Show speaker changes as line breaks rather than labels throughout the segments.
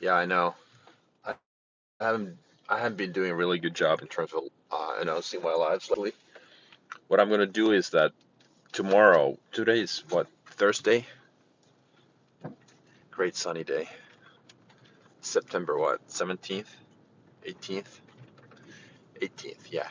Yeah, I know. I haven't I haven't been doing a really good job in terms of announcing my lives lately. What I'm gonna do is that tomorrow, today is what, Thursday? Great sunny day. September what, 17th, 18th, 18th. Yeah,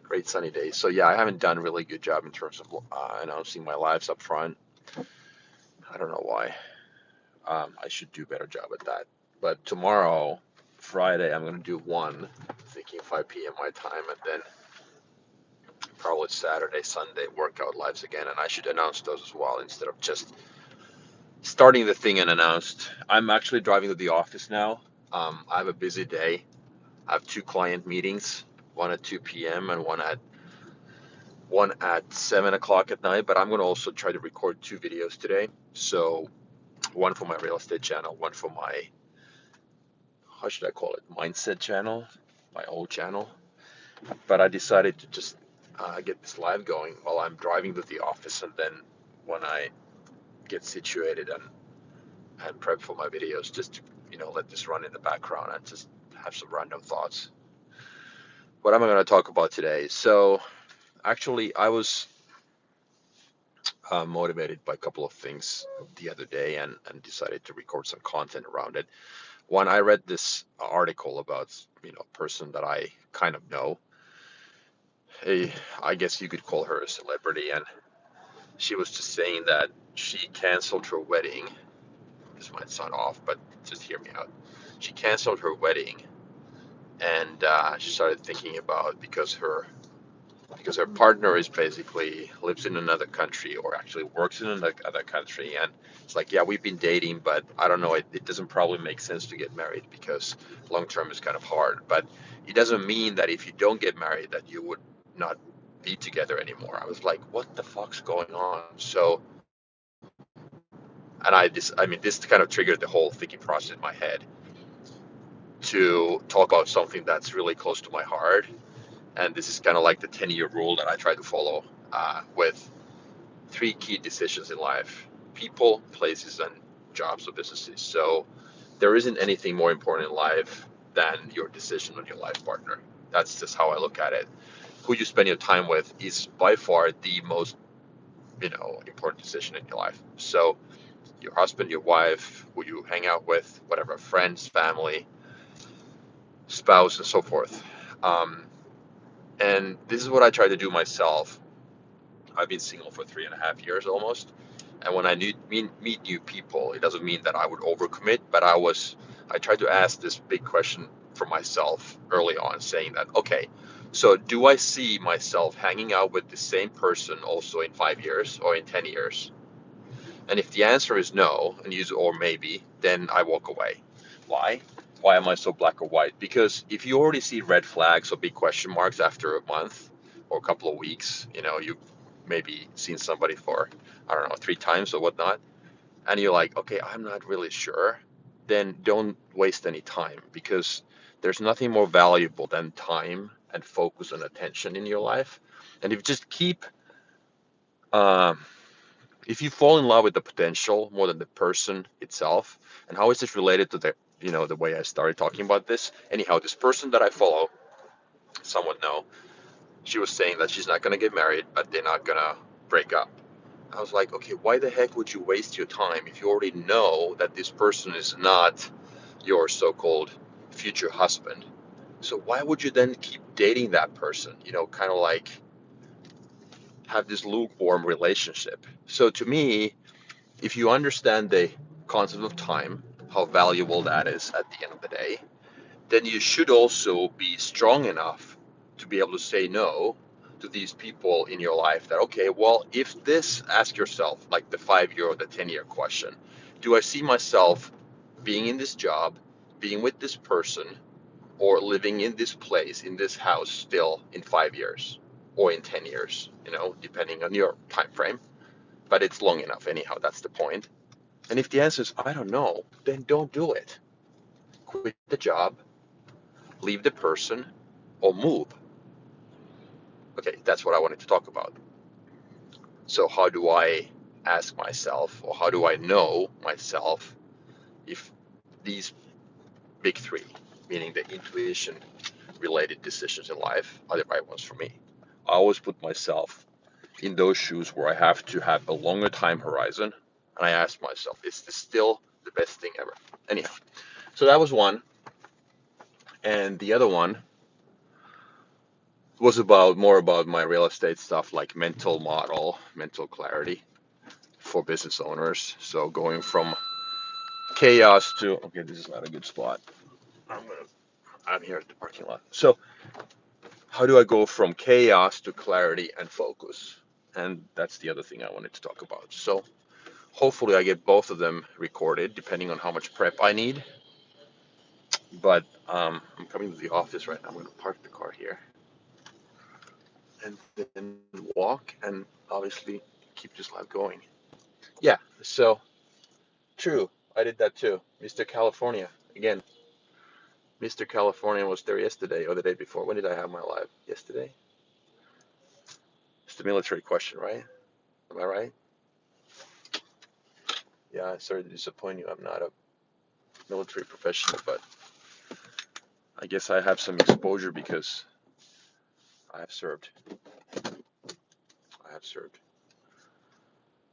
great sunny day. So yeah, I haven't done a really good job in terms of announcing my lives up front. I don't know why. I should do a better job at that. But tomorrow, Friday, I'm gonna do one, thinking 5 p.m. my time, and then probably Saturday, Sunday workout lives again, and I should announce those as well instead of just starting the thing unannounced. I'm actually driving to the office now. I have a busy day. I have two client meetings, one at 2 p.m. and one at 7 o'clock at night. But I'm going to also try to record two videos today. So one for my real estate channel, one for my, how should I call it, mindset channel, my old channel. But I decided to just get this live going while I'm driving to the office, and then when I get situated and prep for my videos, just to let this run in the background and just have some random thoughts. What am I going to talk about today? So actually, I was motivated by a couple of things the other day, and decided to record some content around it. One, I read this article about a person that I kind of know. I guess you could call her a celebrity, and she was just saying that she canceled her wedding. This might sound off, but just hear me out. She canceled her wedding, and she started thinking about, because her partner is basically lives in another country, or actually works in another country, and it's like, yeah, we've been dating, but I don't know, it doesn't probably make sense to get married because long term is kind of hard. But it doesn't mean that if you don't get married that you would not be together anymore. I was like, what the fuck's going on? So, and this kind of triggered the whole thinking process in my head to talk about something that's really close to my heart. And this is kind of like the 10-year rule that I try to follow with three key decisions in life: people, places, and jobs or businesses. So there isn't anything more important in life than your decision on your life partner. That's just how I look at it. Who you spend your time with is by far the most important decision in your life. So your husband, your wife, who you hang out with, whatever, friends, family, spouse, and so forth. Um, and this is what I try to do myself. I've been single for 3.5 years almost. And when I meet new people, it doesn't mean that I would overcommit, but I tried to ask this big question for myself early on, saying that, okay, so do I see myself hanging out with the same person also in 5 years or in 10 years? And if the answer is no, or maybe, then I walk away. Why? Why am I so black or white? Because if you already see red flags or big question marks after a month or a couple of weeks, you've maybe seen somebody for, I don't know, 3 times or whatnot, and you're like, okay, I'm not really sure, then don't waste any time, because there's nothing more valuable than time and focus and attention in your life. And if you just keep, um, if you fall in love with the potential more than the person itself. And how is this related to the way I started talking about this? Anyhow, this person that I follow, someone know, she was saying that she's not going to get married, but they're not going to break up. I was like, okay, why the heck would you waste your time if you already know that this person is not your so-called future husband? So why would you then keep dating that person? Kind of like have this lukewarm relationship. So to me, if you understand the concept of time, how valuable that is at the end of the day, then you should also be strong enough to be able to say no to these people in your life. That, okay, well, if this, ask yourself, like the 5 year or the 10-year question: do I see myself being in this job, being with this person, or living in this place, in this house still in 5 years or in 10 years, depending on your time frame? But it's long enough anyhow, that's the point. And if the answer is I don't know, then don't do it. Quit the job, leave the person, or move. Okay, that's what I wanted to talk about. So how do I ask myself, or how do I know myself, if these big three, meaning the intuition related decisions in life, are the right ones for me. I always put myself in those shoes where I have to have a longer time horizon. And I ask myself, is this still the best thing ever? Anyhow, so that was one. And the other one was more about my real estate stuff, like mental model, mental clarity for business owners. So going from chaos to, okay, this is not a good spot. I'm here at the parking lot. So how do I go from chaos to clarity and focus? And that's the other thing I wanted to talk about. So hopefully I get both of them recorded, depending on how much prep I need. But I'm coming to the office right now. I'm going to park the car here and then walk and obviously keep this live going. Yeah, so true. I did that too. Mr. California. Again, Mr. California was there yesterday or the day before. When did I have my live? Yesterday? It's the military question, right? Am I right? Yeah, sorry to disappoint you. I'm not a military professional, but I guess I have some exposure because I have served. I have served.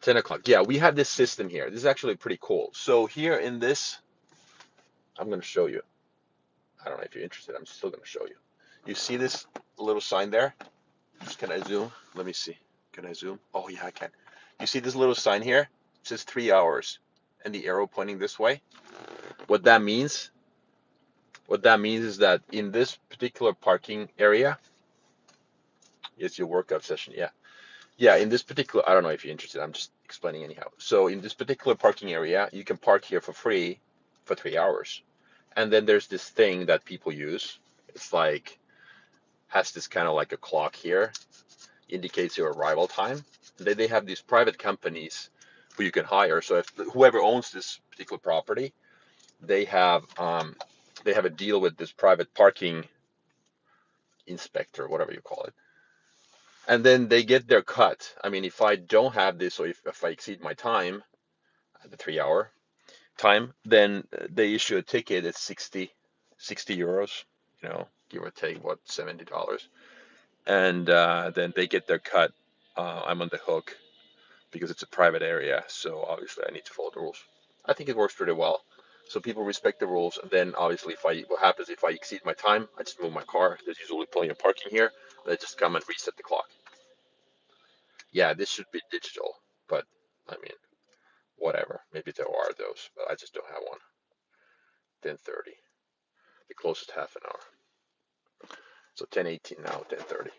10 o'clock. Yeah, we have this system here. This is actually pretty cool. So here in this, I'm going to show you. I don't know if you're interested. I'm still going to show you. You see this little sign there? Can I zoom? Let me see. Can I zoom? Oh, yeah, I can. You see this little sign here? It says 3 hours and the arrow pointing this way. What that means is that in this particular parking area, it's your workout session. Yeah. Yeah, in this particular, I don't know if you're interested. I'm just explaining anyhow. So in this particular parking area, you can park here for free for 3 hours. And then there's this thing that people use. It's like, has this kind of like a clock here, indicates your arrival time. Then they have these private companies who you can hire. So if whoever owns this particular property, they have a deal with this private parking inspector, whatever you call it. And then they get their cut. I mean, if I don't have this, or if I exceed my time, the 3 hour time, then they issue a ticket at 60 euros, give or take, what, $70. And then they get their cut. I'm on the hook because it's a private area. So obviously I need to follow the rules. I think it works pretty well. So people respect the rules. And then obviously what happens if I exceed my time, I just move my car. There's usually plenty of parking here. They just come and reset the clock. Yeah, this should be digital, but I mean, whatever. Maybe there are those, but I just don't have one. 10:30, the closest half an hour. So 10:18 now, 10:30.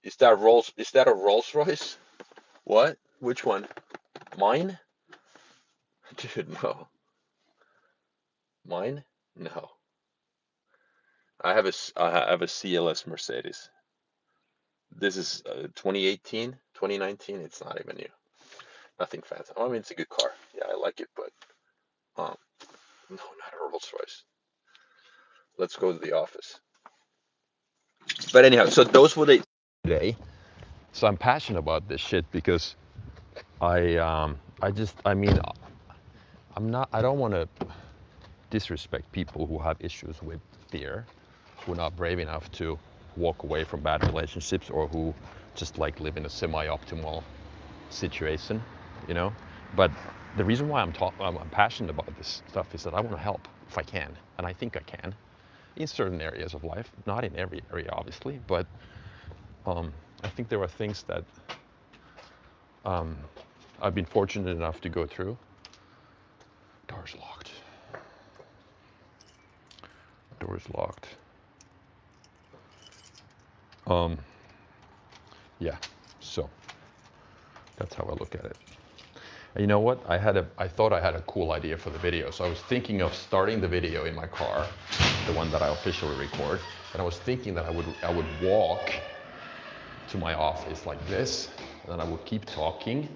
Is that Rolls? Is that a Rolls Royce? What? Which one? Mine? Dude, no. Mine? No. I have a CLS Mercedes. This is 2018, 2019. It's not even new. Nothing fancy. I mean, it's a good car. Yeah, I like it, but um, no, not a Rolls Royce. Let's go to the office. But anyhow, so those were the today. So I'm passionate about this shit because I mean, I don't want to disrespect people who have issues with fear, who are not brave enough to walk away from bad relationships, or who just like live in a semi-optimal situation, you know. But the reason why I'm passionate about this stuff is that I want to help if I can, and I think I can, in certain areas of life, not in every area, obviously, but I think there are things that I've been fortunate enough to go through. Door's locked. Door's locked. Yeah, so that's how I look at it. And you know what? I thought I had a cool idea for the video. So I was thinking of starting the video in my car, the one that I officially record. And I was thinking that I would walk to my office like this, and then I would keep talking.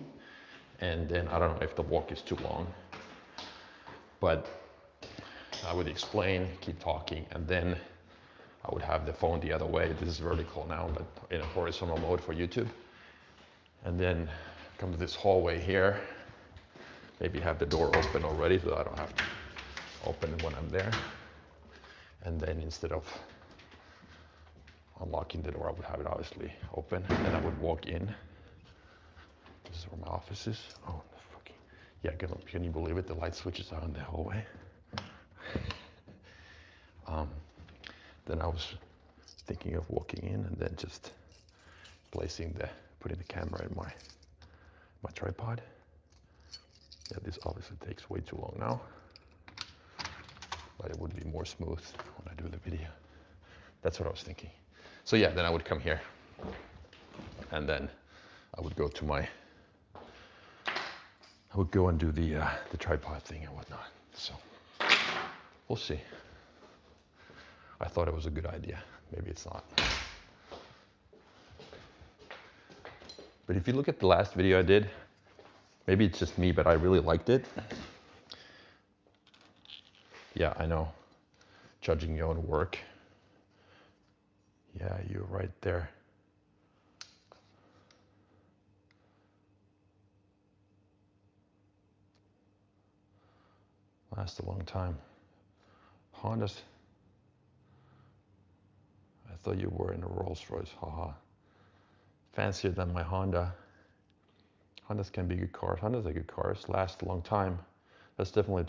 And then I don't know if the walk is too long, but I would explain, keep talking, and then I would have the phone the other way. This is vertical now, but in a horizontal mode for YouTube. And then come to this hallway here. Maybe have the door open already so I don't have to
open it when I'm there. And then instead of unlocking the door, I would have it obviously open. And then I would walk in. This is where my office is. Oh, fucking. Yeah, can you believe it? The light switches out in the hallway. Then I was thinking of walking in and then just putting the camera in my tripod. Yeah, this obviously takes way too long now, but it would be more smooth when I do the video. That's what I was thinking. So yeah, then I would come here and then I would go and do the tripod thing and whatnot. So we'll see. I thought it was a good idea. Maybe it's not. But if you look at the last video I did, maybe it's just me, but I really liked it. Yeah, I know. Judging your own work. Yeah, you're right there. Lasts a long time. Hondas. I thought you were in a Rolls Royce. Haha. Fancier than my Honda. Hondas can be good cars. Hondas are good cars. Last a long time. That's definitely